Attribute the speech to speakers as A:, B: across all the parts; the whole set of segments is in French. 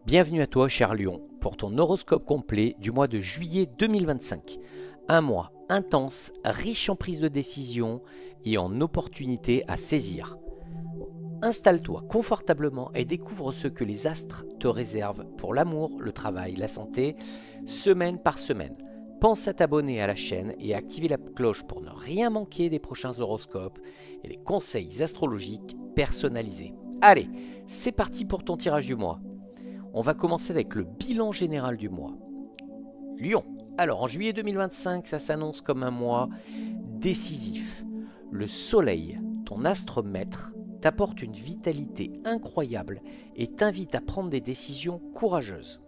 A: Bienvenue à toi, cher Lion, pour ton horoscope complet du mois de juillet 2025. Un mois intense, riche en prise de décision et en opportunités à saisir. Installe-toi confortablement et découvre ce que les astres te réservent pour l'amour, le travail, la santé, semaine par semaine. Pense à t'abonner à la chaîne et à activer la cloche pour ne rien manquer des prochains horoscopes et les conseils astrologiques personnalisés. Allez, c'est parti pour ton tirage du mois. On va commencer avec le bilan général du mois. Lion. Alors en juillet 2025, ça s'annonce comme un mois décisif. Le soleil, ton astre maître, t'apporte une vitalité incroyable et t'invite à prendre des décisions courageuses.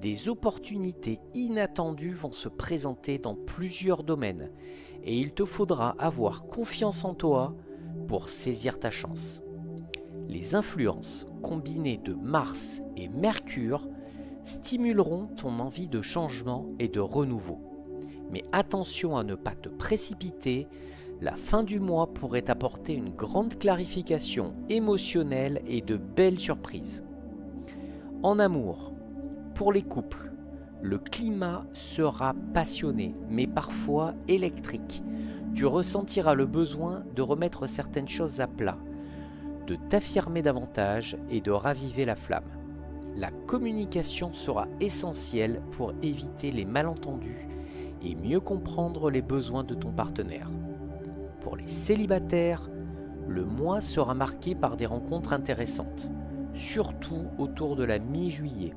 A: Des opportunités inattendues vont se présenter dans plusieurs domaines et il te faudra avoir confiance en toi pour saisir ta chance. Les influences combinées de Mars et Mercure stimuleront ton envie de changement et de renouveau. Mais attention à ne pas te précipiter, la fin du mois pourrait apporter une grande clarification émotionnelle et de belles surprises. En amour, pour les couples, le climat sera passionné, mais parfois électrique. Tu ressentiras le besoin de remettre certaines choses à plat, de t'affirmer davantage et de raviver la flamme. La communication sera essentielle pour éviter les malentendus et mieux comprendre les besoins de ton partenaire. Pour les célibataires, le mois sera marqué par des rencontres intéressantes, surtout autour de la mi-juillet.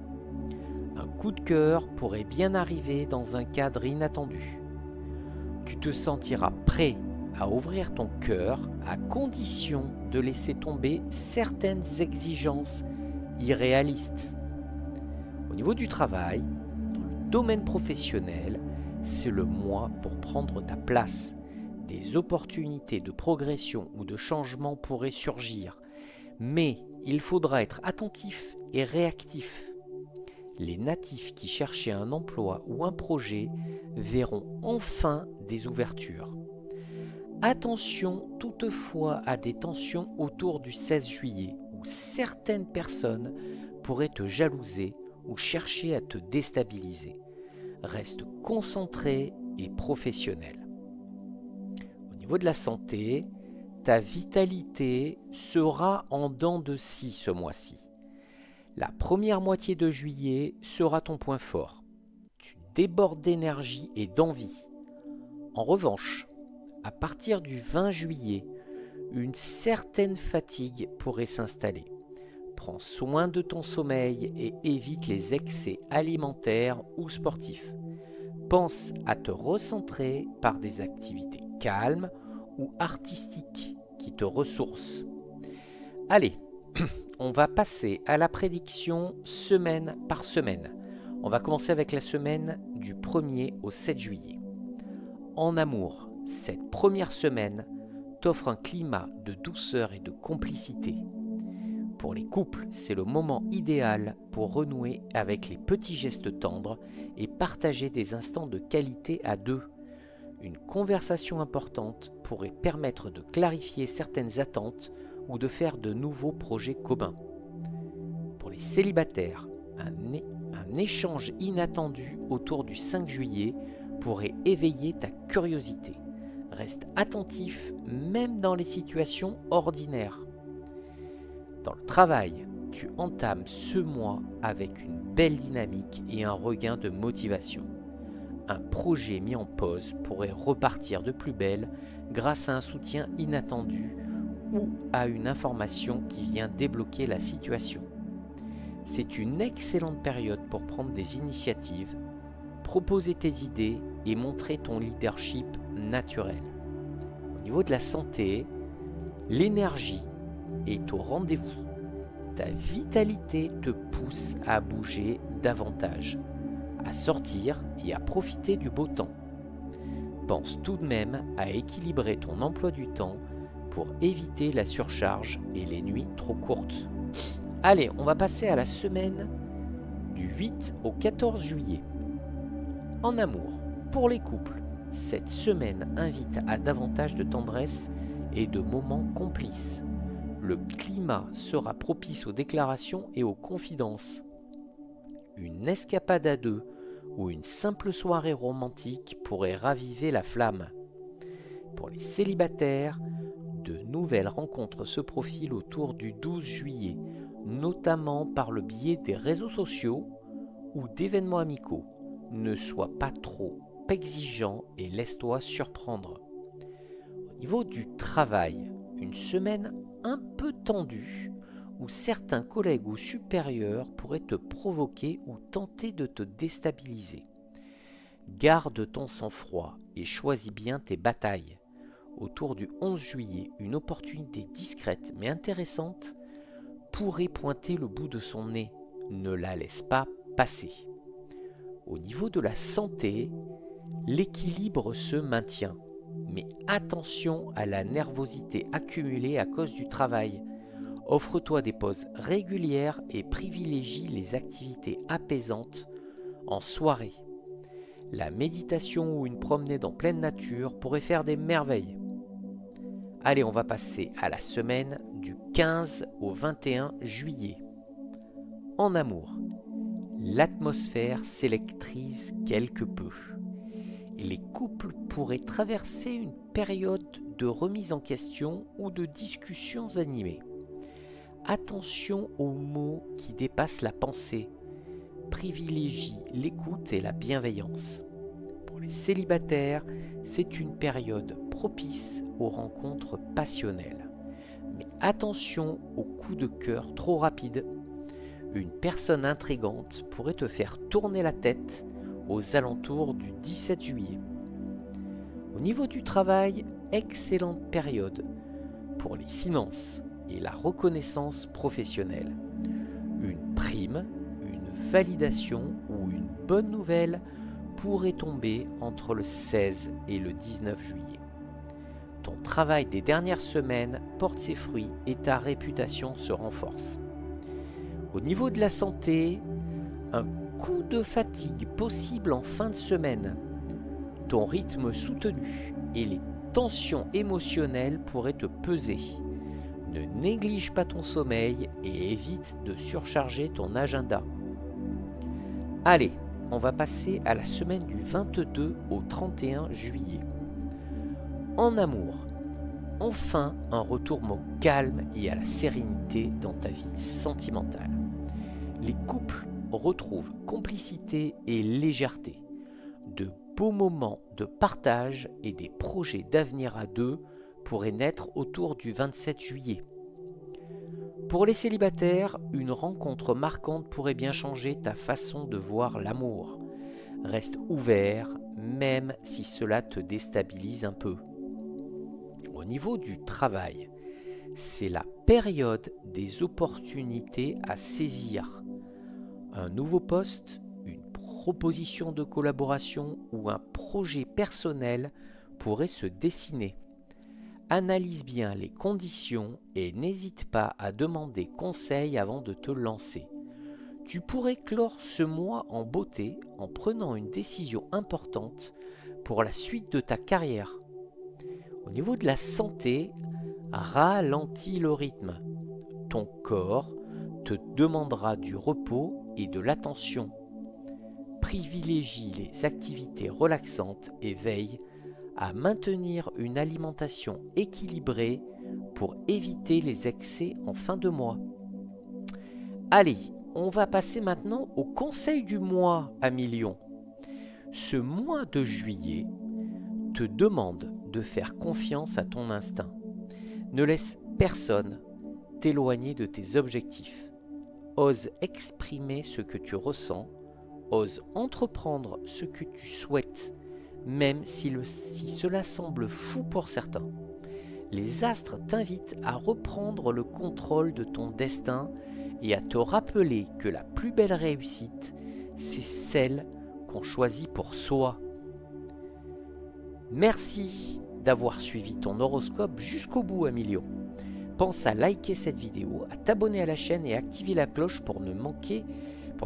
A: Un coup de cœur pourrait bien arriver dans un cadre inattendu. Tu te sentiras prêt à ouvrir ton cœur à condition de laisser tomber certaines exigences irréalistes. Au niveau du travail, dans le domaine professionnel, c'est le mois pour prendre ta place. Des opportunités de progression ou de changement pourraient surgir, mais il faudra être attentif et réactif. Les natifs qui cherchaient un emploi ou un projet verront enfin des ouvertures. Attention toutefois à des tensions autour du 16 juillet où certaines personnes pourraient te jalouser ou chercher à te déstabiliser. Reste concentré et professionnel. Au niveau de la santé, ta vitalité sera en dents de scie ce mois-ci. La première moitié de juillet sera ton point fort. Tu débordes d'énergie et d'envie. En revanche, à partir du 20 juillet, une certaine fatigue pourrait s'installer. Prends soin de ton sommeil et évite les excès alimentaires ou sportifs. Pense à te recentrer par des activités calmes ou artistiques qui te ressourcent. Allez, on va passer à la prédiction semaine par semaine. On va commencer avec la semaine du 1er au 7 juillet. En amour, cette première semaine t'offre un climat de douceur et de complicité. Pour les couples, c'est le moment idéal pour renouer avec les petits gestes tendres et partager des instants de qualité à deux. Une conversation importante pourrait permettre de clarifier certaines attentes ou de faire de nouveaux projets communs. Pour les célibataires, un échange inattendu autour du 5 juillet pourrait éveiller ta curiosité. Reste attentif même dans les situations ordinaires. Dans le travail, tu entames ce mois avec une belle dynamique et un regain de motivation. Un projet mis en pause pourrait repartir de plus belle grâce à un soutien inattendu ou à une information qui vient débloquer la situation. C'est une excellente période pour prendre des initiatives, proposer tes idées et montrer ton leadership naturel. Au niveau de la santé, l'énergie est au rendez-vous. Ta vitalité te pousse à bouger davantage, à sortir et à profiter du beau temps. Pense tout de même à équilibrer ton emploi du temps pour éviter la surcharge et les nuits trop courtes. Allez, on va passer à la semaine du 8 au 14 juillet. En amour, pour les couples, cette semaine invite à davantage de tendresse et de moments complices. Le climat sera propice aux déclarations et aux confidences. une escapade à deux ou une simple soirée romantique pourrait raviver la flamme. Pour les célibataires, de nouvelles rencontres se profilent autour du 12 juillet, notamment par le biais des réseaux sociaux ou d'événements amicaux. Ne sois pas trop exigeant et laisse-toi surprendre. Au niveau du travail, une semaine un peu tendue où certains collègues ou supérieurs pourraient te provoquer ou tenter de te déstabiliser. Garde ton sang-froid et choisis bien tes batailles. Autour du 11 juillet, une opportunité discrète mais intéressante pourrait pointer le bout de son nez. Ne la laisse pas passer. Au niveau de la santé, l'équilibre se maintient. Mais attention à la nervosité accumulée à cause du travail. Offre-toi des pauses régulières et privilégie les activités apaisantes en soirée. La méditation ou une promenade en pleine nature pourrait faire des merveilles. Allez, on va passer à la semaine du 15 au 21 juillet. En amour, l'atmosphère s'électrise quelque peu. Les couples pourraient traverser une période de remise en question ou de discussions animées. Attention aux mots qui dépassent la pensée. Privilégie l'écoute et la bienveillance. Pour les célibataires, c'est une période propice aux rencontres passionnelles. Mais attention aux coups de cœur trop rapides. Une personne intrigante pourrait te faire tourner la tête aux alentours du 17 juillet. Au niveau du travail, excellente période pour les finances et la reconnaissance professionnelle. Une prime, une validation ou une bonne nouvelle pourrait tomber entre le 16 et le 19 juillet. Ton travail des dernières semaines porte ses fruits et ta réputation se renforce. Au niveau de la santé, un coup de fatigue possible en fin de semaine. Ton rythme soutenu et les tensions émotionnelles pourraient te peser. Ne néglige pas ton sommeil et évite de surcharger ton agenda. Allez, on va passer à la semaine du 22 au 31 juillet. En amour, enfin un retour au calme et à la sérénité dans ta vie sentimentale. Les couples retrouvent complicité et légèreté. De beaux moments de partage et des projets d'avenir à deux pourraient naître autour du 27 juillet. Pour les célibataires, une rencontre marquante pourrait bien changer ta façon de voir l'amour. Reste ouvert, même si cela te déstabilise un peu. Au niveau du travail, c'est la période des opportunités à saisir. Un nouveau poste, une proposition de collaboration ou un projet personnel pourrait se dessiner. Analyse bien les conditions et n'hésite pas à demander conseil avant de te lancer. Tu pourrais clore ce mois en beauté en prenant une décision importante pour la suite de ta carrière. Au niveau de la santé, ralentis le rythme. Ton corps te demandera du repos et de l'attention. Privilégie les activités relaxantes et veille à maintenir une alimentation équilibrée pour éviter les excès en fin de mois. Allez, on va passer maintenant au conseil du mois à millions. Ce mois de juillet te demande de faire confiance à ton instinct. Ne laisse personne t'éloigner de tes objectifs. Ose exprimer ce que tu ressens, ose entreprendre ce que tu souhaites, même si cela semble fou pour certains. Les astres t'invitent à reprendre le contrôle de ton destin et à te rappeler que la plus belle réussite, c'est celle qu'on choisit pour soi. Merci d'avoir suivi ton horoscope jusqu'au bout, Amilion. Pense à liker cette vidéo, à t'abonner à la chaîne et à activer la cloche pour ne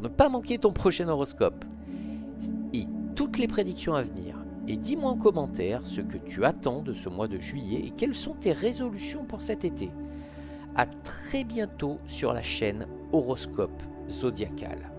A: pas manquer ton prochain horoscope et toutes les prédictions à venir. Et dis-moi en commentaire ce que tu attends de ce mois de juillet et quelles sont tes résolutions pour cet été. À très bientôt sur la chaîne Horoscope Zodiacal.